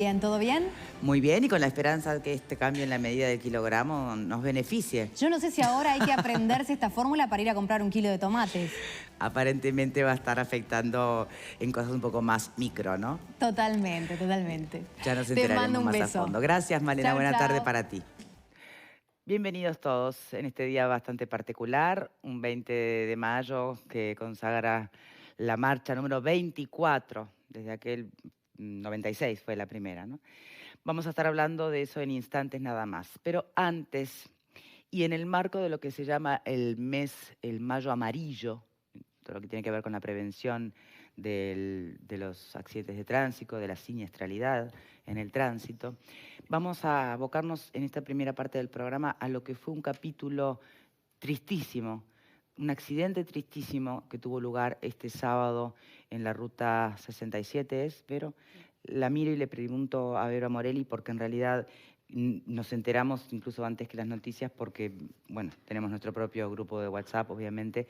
Bien, ¿todo bien? Muy bien, y con la esperanza de que este cambio en la medida del kilogramo nos beneficie. Yo no sé si ahora hay que aprenderse esta fórmula para ir a comprar un kilo de tomates. Aparentemente va a estar afectando en cosas un poco más micro, ¿no? Totalmente, totalmente. Ya nos Te mando enteraremos un más a beso. fondo. Gracias, Malena. Chau, Buena tarde chau. para ti. Bienvenidos todos en este día bastante particular, un 20 de mayo que consagra la marcha número 24, desde aquel 96 fue la primera, ¿no? Vamos a estar hablando de eso en instantes nada más. Pero antes, y en el marco de lo que se llama el mes, el mayo amarillo, todo lo que tiene que ver con la prevención de los accidentes de tránsito, de la siniestralidad en el tránsito, vamos a abocarnos en esta primera parte del programa a lo que fue un capítulo tristísimo, un accidente tristísimo que tuvo lugar este sábado en la ruta 67, pero la miro y le pregunto a Vero Morelli porque en realidad nos enteramos incluso antes que las noticias porque, bueno, tenemos nuestro propio grupo de WhatsApp, obviamente,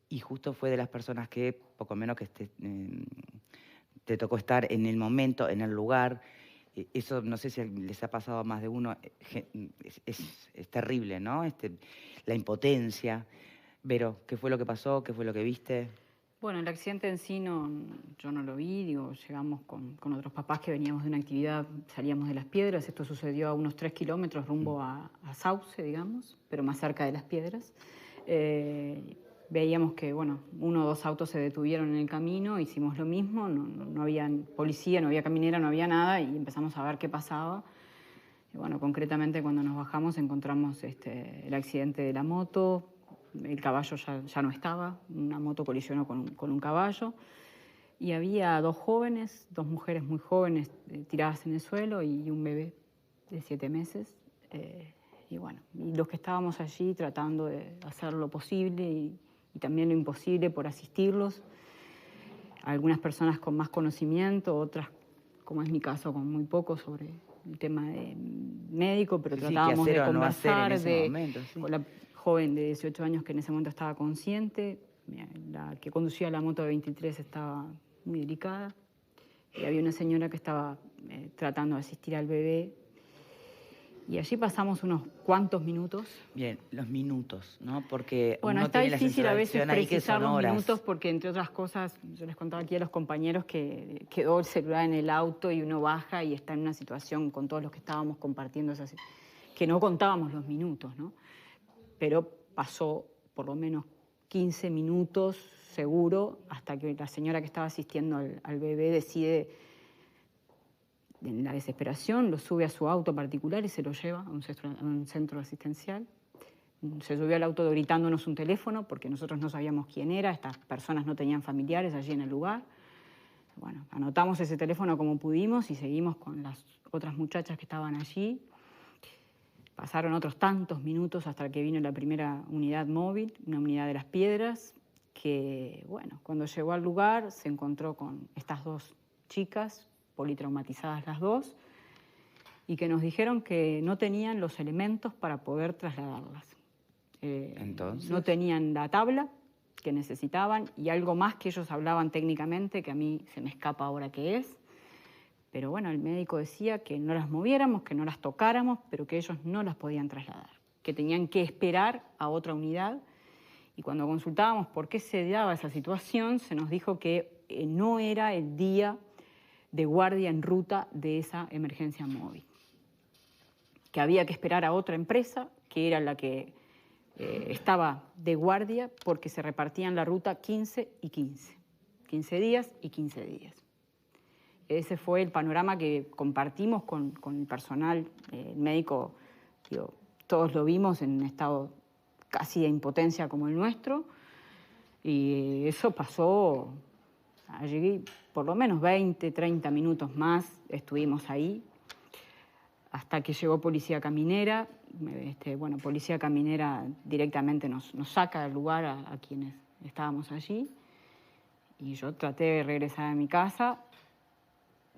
y justo fue de las personas que, poco menos que te tocó estar en el momento, en el lugar. Eso no sé si les ha pasado a más de uno, es terrible, ¿no? La impotencia. Vero, ¿qué fue lo que pasó? ¿Qué fue lo que viste? Bueno, el accidente en sí yo no lo vi, digo, llegamos con otros papás que veníamos de una actividad, salíamos de Las Piedras, esto sucedió a unos 3 kilómetros rumbo a Sauce, digamos, pero más cerca de Las Piedras. Veíamos que, bueno, 1 o 2 autos se detuvieron en el camino, hicimos lo mismo, no había policía, no había caminera, no había nada, y empezamos a ver qué pasaba. Y bueno, concretamente cuando nos bajamos encontramos el accidente de la moto. El caballo ya no estaba, una moto colisionó con un caballo y había 2 jóvenes, 2 mujeres muy jóvenes tiradas en el suelo y un bebé de 7 meses. Y bueno, y los que estábamos allí tratando de hacer lo posible y también lo imposible por asistirlos. Algunas personas con más conocimiento, otras, como es mi caso, con muy poco sobre el tema de médico, pero Sí, tratábamos qué hacer de o no hacer en conversar ese momento, sí. con la joven de 18 años que en ese momento estaba consciente, la que conducía la moto de 23 estaba muy delicada, y había una señora que estaba tratando de asistir al bebé, y allí pasamos unos cuantos minutos. Bien, los minutos, ¿no? Porque Bueno, uno está tiene la difícil a veces sensación ahí que precisar son los horas. minutos porque, entre otras cosas, yo les contaba aquí a los compañeros que quedó el celular en el auto y uno baja y está en una situación con todos los que estábamos compartiendo que no contábamos los minutos, ¿no? Pero pasó por lo menos 15 minutos seguro hasta que la señora que estaba asistiendo al bebé decide, en la desesperación, lo sube a su auto particular y se lo lleva a un centro asistencial. Se subió al auto gritándonos un teléfono porque nosotros no sabíamos quién era, estas personas no tenían familiares allí en el lugar. Bueno, anotamos ese teléfono como pudimos y seguimos con las otras muchachas que estaban allí. Pasaron otros tantos minutos hasta que vino la primera unidad móvil, una unidad de Las Piedras, que, bueno, cuando llegó al lugar se encontró con estas 2 chicas, politraumatizadas las 2, y que nos dijeron que no tenían los elementos para poder trasladarlas. Entonces, no tenían la tabla que necesitaban y algo más que ellos hablaban técnicamente, que a mí se me escapa ahora qué es. Pero bueno, el médico decía que no las moviéramos, que no las tocáramos, pero que ellos no las podían trasladar, que tenían que esperar a otra unidad. Y cuando consultábamos por qué se daba esa situación, se nos dijo que no era el día de guardia en ruta de esa emergencia móvil, que había que esperar a otra empresa, que era la que estaba de guardia porque se repartían la ruta 15 y 15. 15 días y 15 días. Ese fue el panorama que compartimos con el personal. El médico, digo, todos lo vimos en un estado casi de impotencia como el nuestro. Y eso pasó allí por lo menos 20, 30 minutos más. Estuvimos ahí hasta que llegó Policía Caminera. Bueno, Policía Caminera directamente nos saca del lugar a quienes estábamos allí. Y yo traté de regresar a mi casa.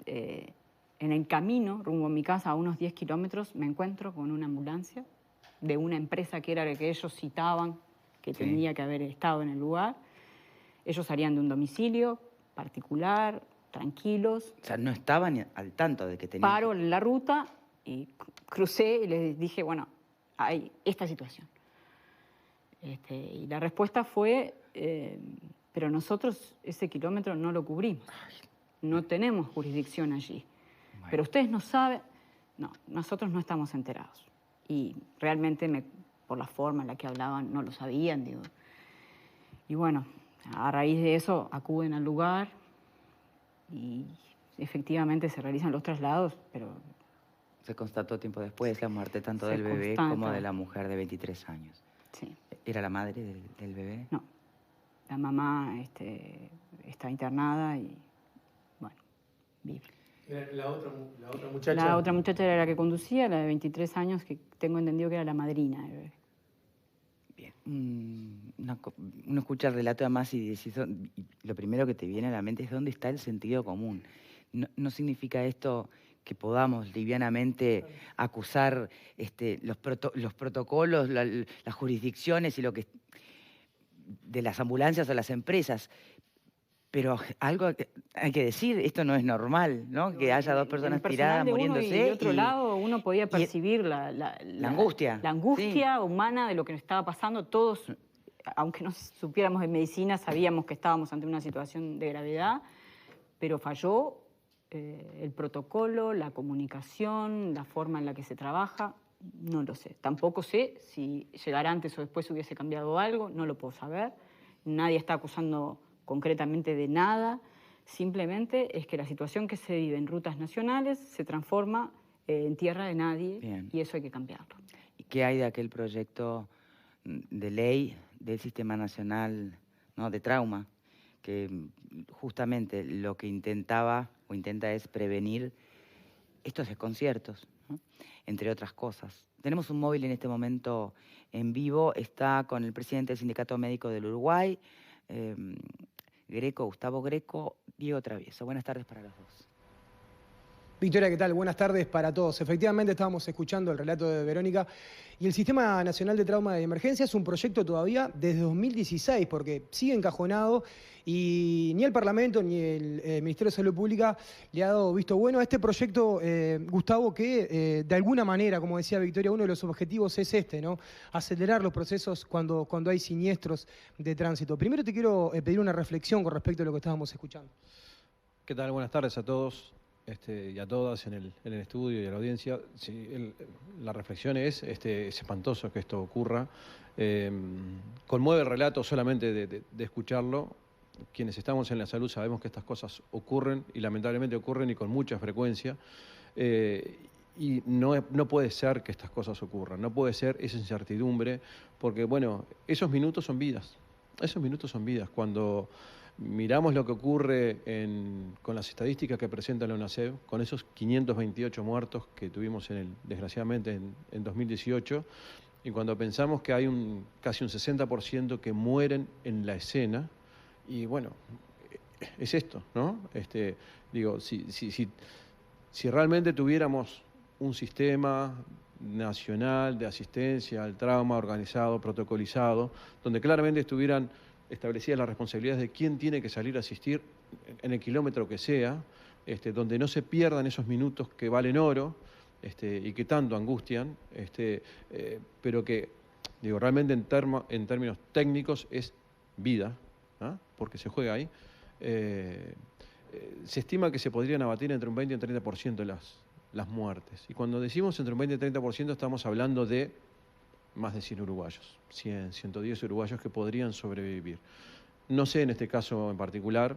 En el camino, rumbo a mi casa, a unos 10 kilómetros, me encuentro con una ambulancia de una empresa que era la que ellos citaban, que tenía que haber estado en el lugar. Ellos salían de un domicilio particular, tranquilos. O sea, no estaban al tanto de que tenían... Paro en la ruta y crucé y les dije, bueno, hay esta situación. Y la respuesta fue, pero nosotros ese kilómetro no lo cubrimos. No tenemos jurisdicción allí. Bueno. Pero ustedes no saben... No, nosotros no estamos enterados. Y realmente, por la forma en la que hablaban, no lo sabían, digo. Y bueno, a raíz de eso acuden al lugar y efectivamente se realizan los traslados, pero... Se constató tiempo después la muerte tanto Se del bebé constata. como de la mujer de 23 años. Sí. ¿Era la madre del bebé? No, la mamá está internada y, bueno, vive. La otra muchacha. La otra muchacha era la que conducía, la de 23 años, que tengo entendido que era la madrina del bebé. Bien. Uno escucha el relato además y decís, y lo primero que te viene a la mente es dónde está el sentido común. No significa esto que podamos livianamente acusar los protocolos, las jurisdicciones y lo que de las ambulancias o las empresas. Pero algo hay que decir, esto no es normal, ¿no? Que haya dos personas tiradas muriéndose. Y de otro lado uno podía percibir la angustia. La angustia sí. humana de lo que nos estaba pasando. Todos, aunque no supiéramos de medicina, sabíamos que estábamos ante una situación de gravedad, pero falló el protocolo, la comunicación, la forma en la que se trabaja. No lo sé. Tampoco sé si llegar antes o después hubiese cambiado algo, no lo puedo saber. Nadie está acusando concretamente de nada, simplemente es que la situación que se vive en rutas nacionales se transforma en tierra de nadie. Bien. Y eso hay que cambiarlo. ¿Y qué hay de aquel proyecto de ley del Sistema Nacional, ¿no?, de Trauma, que justamente lo que intentaba o intenta es prevenir estos desconciertos, ¿no?, entre otras cosas? Tenemos un móvil en este momento en vivo, está con el presidente del Sindicato Médico del Uruguay, Gustavo Greco, Diego Travieso. Buenas tardes para los dos. Victoria, ¿qué tal? Buenas tardes para todos. Efectivamente estábamos escuchando el relato de Verónica y el Sistema Nacional de Trauma de Emergencia es un proyecto todavía desde 2016 porque sigue encajonado y ni el Parlamento ni el Ministerio de Salud Pública le ha dado visto bueno a este proyecto, Gustavo, que de alguna manera, como decía Victoria, uno de los objetivos es ¿no? Acelerar los procesos cuando hay siniestros de tránsito. Primero te quiero pedir una reflexión con respecto a lo que estábamos escuchando. ¿Qué tal? Buenas tardes a todos. Y a todas en el estudio y a la audiencia. Sí, la reflexión es espantoso que esto ocurra. Conmueve el relato solamente de escucharlo. Quienes estamos en la salud sabemos que estas cosas ocurren y lamentablemente ocurren y con mucha frecuencia. Y no puede ser que estas cosas ocurran, no puede ser esa incertidumbre, porque bueno, esos minutos son vidas. Esos minutos son vidas. Cuando miramos lo que ocurre con las estadísticas que presenta la UNACEF, con esos 528 muertos que tuvimos desgraciadamente en 2018, y cuando pensamos que hay casi un 60% que mueren en la escena, y bueno, es esto, ¿no? Digo, si realmente tuviéramos un sistema nacional de asistencia al trauma organizado, protocolizado, donde claramente estuvieran establecidas las responsabilidades de quién tiene que salir a asistir en el kilómetro que sea, donde no se pierdan esos minutos que valen oro y que tanto angustian, pero que, digo, realmente en términos técnicos es vida, ¿ah? Porque se juega ahí. Se estima que se podrían abatir entre un 20 y un 30% las muertes. Y cuando decimos entre un 20 y un 30% estamos hablando de más de 100 uruguayos, 100, 110 uruguayos que podrían sobrevivir. No sé en este caso en particular,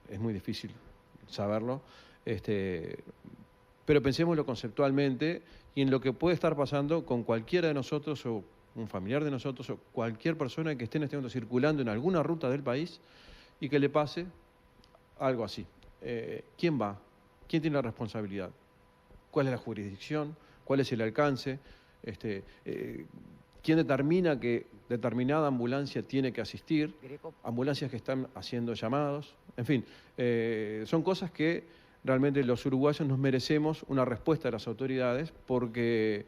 es muy difícil saberlo, pero pensémoslo conceptualmente y en lo que puede estar pasando con cualquiera de nosotros o un familiar de nosotros o cualquier persona que esté en este momento circulando en alguna ruta del país y que le pase algo así. ¿Quién va? ¿Quién tiene la responsabilidad? ¿Cuál es la jurisdicción? ¿Cuál es el alcance? ¿Quién determina que determinada ambulancia tiene que asistir? Ambulancias que están haciendo llamados. En fin, son cosas que realmente los uruguayos nos merecemos una respuesta de las autoridades porque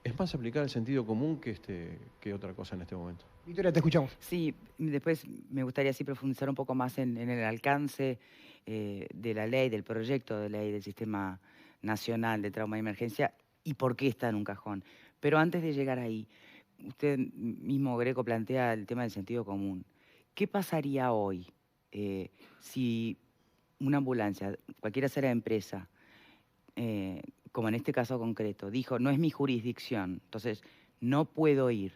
es más aplicar el sentido común que otra cosa en este momento. Victoria, te escuchamos. Sí, después me gustaría así profundizar un poco más en el alcance de la ley, del proyecto de ley del Sistema Nacional de Trauma y Emergencia y por qué está en un cajón. Pero antes de llegar ahí, usted mismo, Greco, plantea el tema del sentido común. ¿Qué pasaría hoy si una ambulancia, cualquiera sea la empresa, como en este caso concreto, dijo, no es mi jurisdicción, entonces no puedo ir?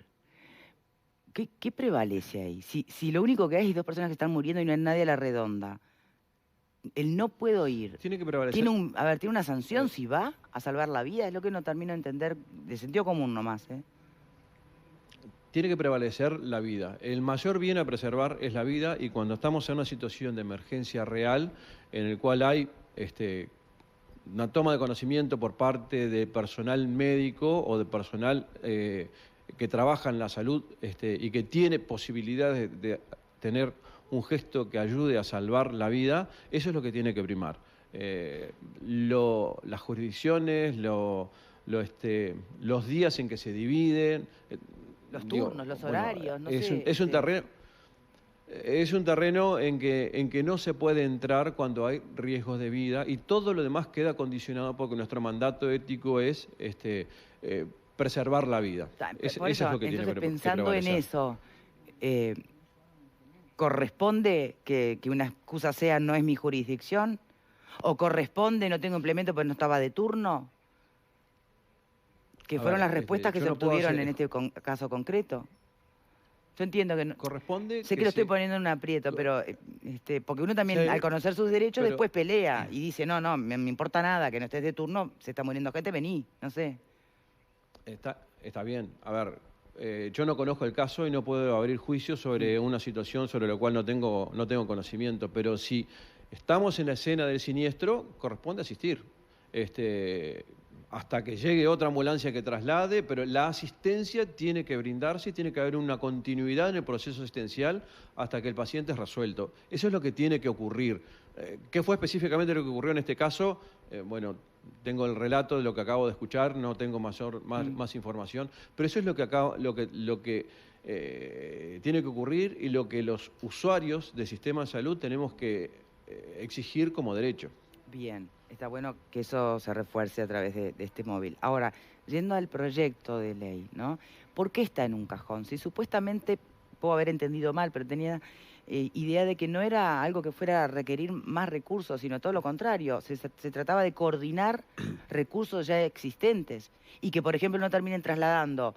¿Qué prevalece ahí? Si lo único que hay es 2 personas que están muriendo y no hay nadie a la redonda, el no puedo ir. Tiene que prevalecer. ¿Tiene una sanción si va a salvar la vida? Es lo que no termino de entender, de sentido común nomás, ¿eh? Tiene que prevalecer la vida. El mayor bien a preservar es la vida, y cuando estamos en una situación de emergencia real, en el cual hay una toma de conocimiento por parte de personal médico o de personal que trabaja en la salud y que tiene posibilidades de tener un gesto que ayude a salvar la vida, eso es lo que tiene que primar. Las jurisdicciones, los días en que se dividen... Los turnos, los horarios, no sé. Es un terreno en que no se puede entrar cuando hay riesgos de vida, y todo lo demás queda condicionado porque nuestro mandato ético es preservar la vida. Eso es lo que tiene que prevalecer. Pensando en eso, ¿corresponde que una excusa sea no es mi jurisdicción? ¿O corresponde no tengo implemento porque no estaba de turno? Que fueron las respuestas que se obtuvieron en este caso concreto. Yo entiendo que no... Corresponde. Sé que lo estoy poniendo en un aprieto, pero porque uno también, al conocer sus derechos, después pelea y dice, no, me importa nada, que no estés de turno, se está muriendo gente, vení, no sé. Está bien. A ver, yo no conozco el caso y no puedo abrir juicio sobre una situación sobre la cual no tengo conocimiento, pero si estamos en la escena del siniestro, corresponde asistir. Hasta que llegue otra ambulancia que traslade, pero la asistencia tiene que brindarse y tiene que haber una continuidad en el proceso asistencial hasta que el paciente es resuelto. Eso es lo que tiene que ocurrir. ¿Qué fue específicamente lo que ocurrió en este caso? Bueno, tengo el relato de lo que acabo de escuchar, no tengo más información, pero eso es lo que tiene que ocurrir y lo que los usuarios del sistema de salud tenemos que exigir como derecho. Bien, está bueno que eso se refuerce a través de este móvil. Ahora, yendo al proyecto de ley, ¿no? ¿Por qué está en un cajón? Si supuestamente, puedo haber entendido mal, pero tenía idea de que no era algo que fuera a requerir más recursos, sino todo lo contrario. Se trataba de coordinar recursos ya existentes y que, por ejemplo, no terminen trasladando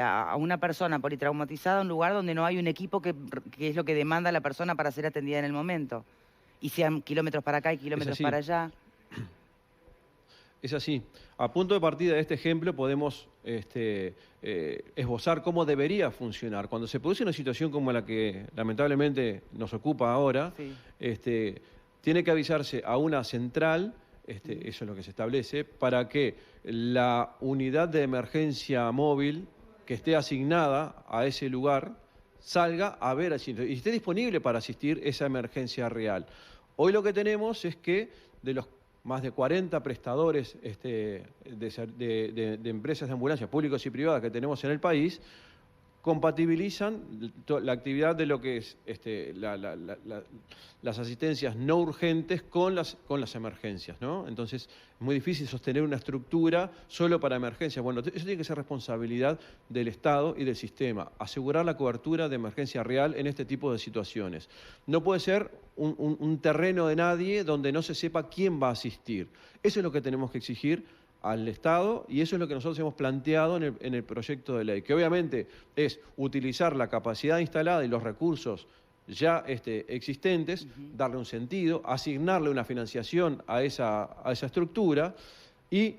a una persona politraumatizada a un lugar donde no hay un equipo que es lo que demanda la persona para ser atendida en el momento. Y sean kilómetros para acá y kilómetros para allá. Es así. A punto de partida de este ejemplo podemos esbozar cómo debería funcionar. Cuando se produce una situación como la que lamentablemente nos ocupa ahora, sí, tiene que avisarse a una central, eso es lo que se establece, para que la unidad de emergencia móvil que esté asignada a ese lugar salga a ver y esté disponible para asistir esa emergencia real. Hoy lo que tenemos es que de los más de 40 prestadores de empresas de ambulancia públicos y privadas que tenemos en el país, compatibilizan la actividad de lo que es las asistencias no urgentes con las emergencias, ¿no? Entonces, es muy difícil sostener una estructura solo para emergencias. Bueno, eso tiene que ser responsabilidad del Estado y del sistema, asegurar la cobertura de emergencia real en este tipo de situaciones. No puede ser un terreno de nadie donde no se sepa quién va a asistir. Eso es lo que tenemos que exigir al Estado, y eso es lo que nosotros hemos planteado en el proyecto de ley, que obviamente es utilizar la capacidad instalada y los recursos ya existentes, darle un sentido, asignarle una financiación a esa estructura y,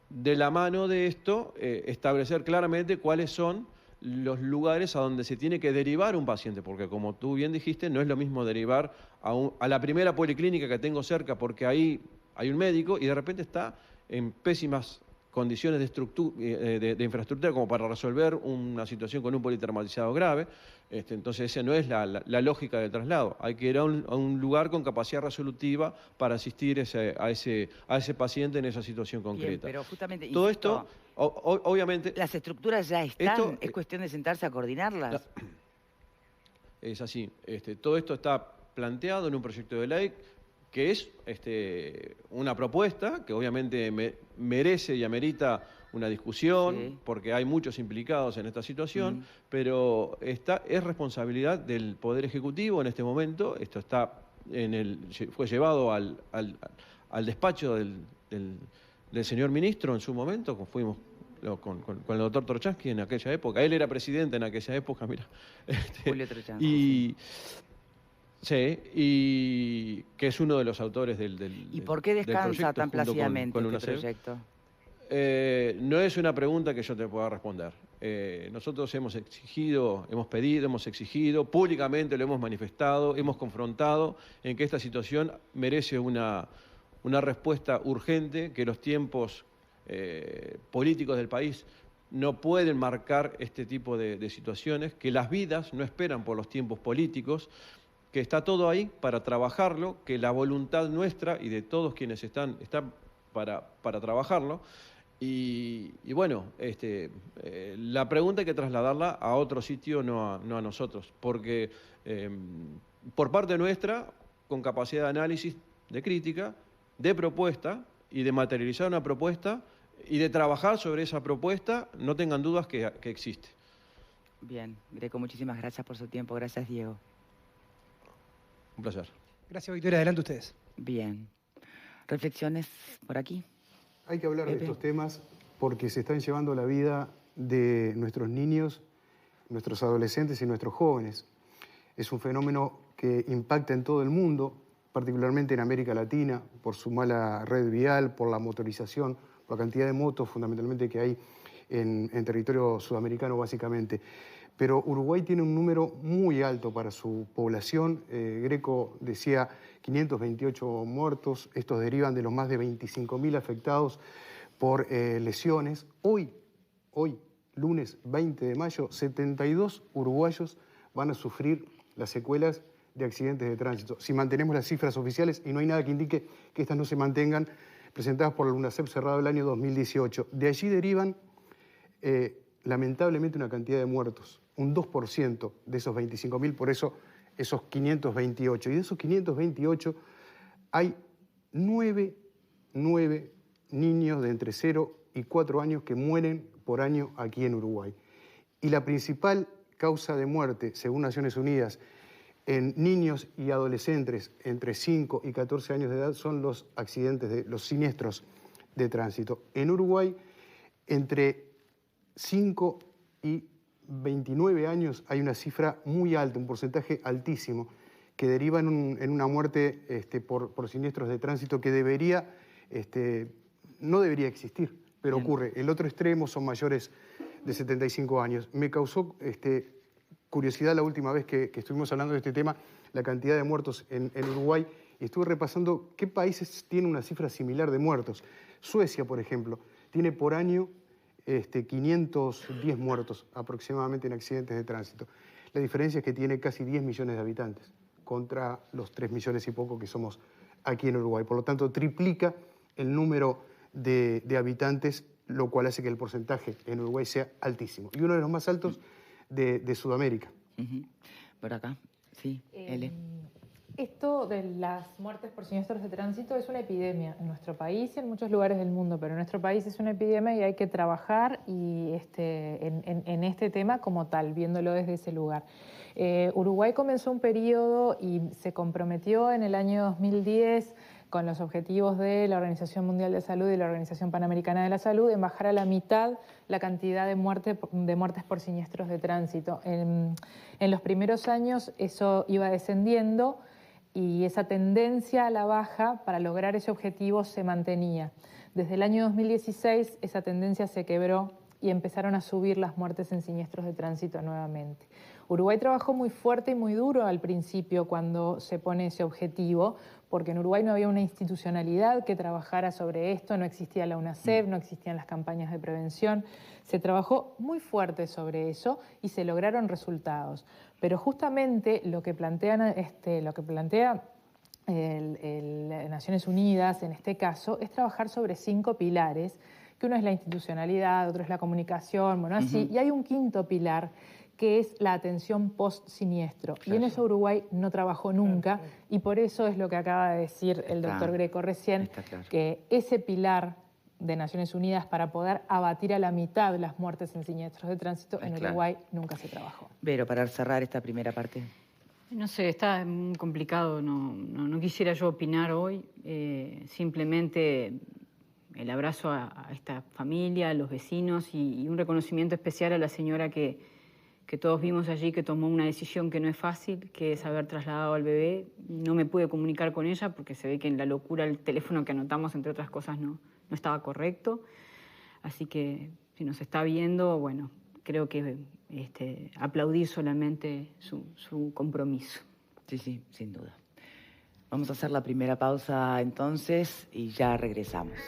de la mano de esto, establecer claramente cuáles son los lugares a donde se tiene que derivar un paciente, porque como tú bien dijiste, no es lo mismo derivar a la primera policlínica que tengo cerca porque ahí hay un médico y de repente está en pésimas condiciones de infraestructura como para resolver una situación con un politraumatizado grave. Entonces esa no es la lógica del traslado. Hay que ir a un lugar con capacidad resolutiva para asistir a ese paciente en esa situación concreta. Bien, pero justamente, todo esto, obviamente... Las estructuras ya están, es cuestión de sentarse a coordinarlas. Es así. Todo esto está planteado en un proyecto de ley. que es una propuesta que obviamente merece y amerita una discusión, Sí. porque hay muchos implicados en esta situación, pero esta es responsabilidad del Poder Ejecutivo en este momento. Esto está fue llevado al despacho del señor ministro en su momento, fuimos con el doctor Trochansky en aquella época. Él era presidente en aquella época, mira. Julio Trochansky. Y sí, y que es uno de los autores ¿Y por qué descansa proyecto tan junto con plácidamente este UNACEF. proyecto? No es una pregunta que yo te pueda responder. Nosotros hemos exigido, hemos pedido, hemos exigido, públicamente lo hemos manifestado, hemos confrontado en que esta situación merece una respuesta urgente, que los tiempos políticos del país no pueden marcar este tipo de situaciones, que las vidas no esperan por los tiempos políticos, que está todo ahí para trabajarlo, que la voluntad nuestra y de todos quienes están para trabajarlo. Y bueno, la pregunta hay que trasladarla a otro sitio, no a nosotros, porque por parte nuestra, con capacidad de análisis, de crítica, de propuesta y de materializar una propuesta y de trabajar sobre esa propuesta, no tengan dudas que existe. Bien, Greco, muchísimas gracias por su tiempo. Gracias, Diego. Un placer. Gracias, Victoria. Adelante ustedes. Bien. ¿Reflexiones por aquí? Hay que hablar de Pepe. estos temas porque se están llevando la vida de nuestros niños, nuestros adolescentes y nuestros jóvenes. Es un fenómeno que impacta en todo el mundo, particularmente en América Latina, por su mala red vial, por la motorización, por la cantidad de motos fundamentalmente que hay en territorio sudamericano básicamente. Pero Uruguay tiene un número muy alto para su población. Greco decía 528 muertos. Estos derivan de los más de 25.000 afectados por lesiones. Hoy, lunes 20 de mayo, 72 uruguayos van a sufrir las secuelas de accidentes de tránsito. Si mantenemos las cifras oficiales, y no hay nada que indique que estas no se mantengan, presentadas por la UNACEF cerrado el año 2018. De allí derivan, lamentablemente, una cantidad de muertos. Un 2% de esos 25.000, por eso esos 528. Y de esos 528 hay 9 niños de entre 0 y 4 años que mueren por año aquí en Uruguay. Y la principal causa de muerte, según Naciones Unidas, en niños y adolescentes entre 5 y 14 años de edad son los accidentes, los siniestros de tránsito. En Uruguay, entre 5 y 29 años hay una cifra muy alta, un porcentaje altísimo, que deriva en una muerte por siniestros de tránsito que no debería existir, pero Bien. ocurre. El otro extremo son mayores de 75 años. Me causó curiosidad la última vez que estuvimos hablando de este tema, la cantidad de muertos en Uruguay, y estuve repasando qué países tienen una cifra similar de muertos. Suecia, por ejemplo, tiene por año 510 muertos aproximadamente en accidentes de tránsito. La diferencia es que tiene casi 10 millones de habitantes contra los 3 millones y poco que somos aquí en Uruguay. Por lo tanto, triplica el número de habitantes, lo cual hace que el porcentaje en Uruguay sea altísimo. Y uno de los más altos de Sudamérica. Por acá, sí, L. Esto de las muertes por siniestros de tránsito es una epidemia en nuestro país y en muchos lugares del mundo, pero en nuestro país es una epidemia y hay que trabajar en este tema como tal, viéndolo desde ese lugar. Uruguay comenzó un periodo y se comprometió en el año 2010 con los objetivos de la Organización Mundial de Salud y la Organización Panamericana de la Salud en bajar a la mitad la cantidad de muertes por siniestros de tránsito. En los primeros años eso iba descendiendo y esa tendencia a la baja para lograr ese objetivo se mantenía. Desde el año 2016 esa tendencia se quebró y empezaron a subir las muertes en siniestros de tránsito nuevamente. Uruguay trabajó muy fuerte y muy duro al principio cuando se pone ese objetivo, porque en Uruguay no había una institucionalidad que trabajara sobre esto, no existía la UNACEF, no existían las campañas de prevención. Se trabajó muy fuerte sobre eso y se lograron resultados. Pero justamente lo que plantea Naciones Unidas en este caso es trabajar sobre 5 pilares, que uno es la institucionalidad, otro es la comunicación, bueno, así, y hay un quinto pilar que es la atención post-siniestro. Claro. Y en eso Uruguay no trabajó nunca, y por eso es lo que acaba de decir el Está- doctor Greco recién, está claro. que ese pilar de Naciones Unidas para poder abatir a la mitad las muertes en siniestros de tránsito en Claro. Uruguay nunca se trabajó. Vero, para cerrar esta primera parte. No sé, está muy complicado, no quisiera yo opinar hoy, simplemente el abrazo a esta familia, a los vecinos y un reconocimiento especial a la señora que todos vimos allí, que tomó una decisión que no es fácil, que es haber trasladado al bebé. No me pude comunicar con ella porque se ve que en la locura el teléfono que anotamos, entre otras cosas, no estaba correcto. Así que si nos está viendo, bueno, creo que aplaudir solamente su compromiso. Sí, sin duda. Vamos a hacer la primera pausa entonces y ya regresamos.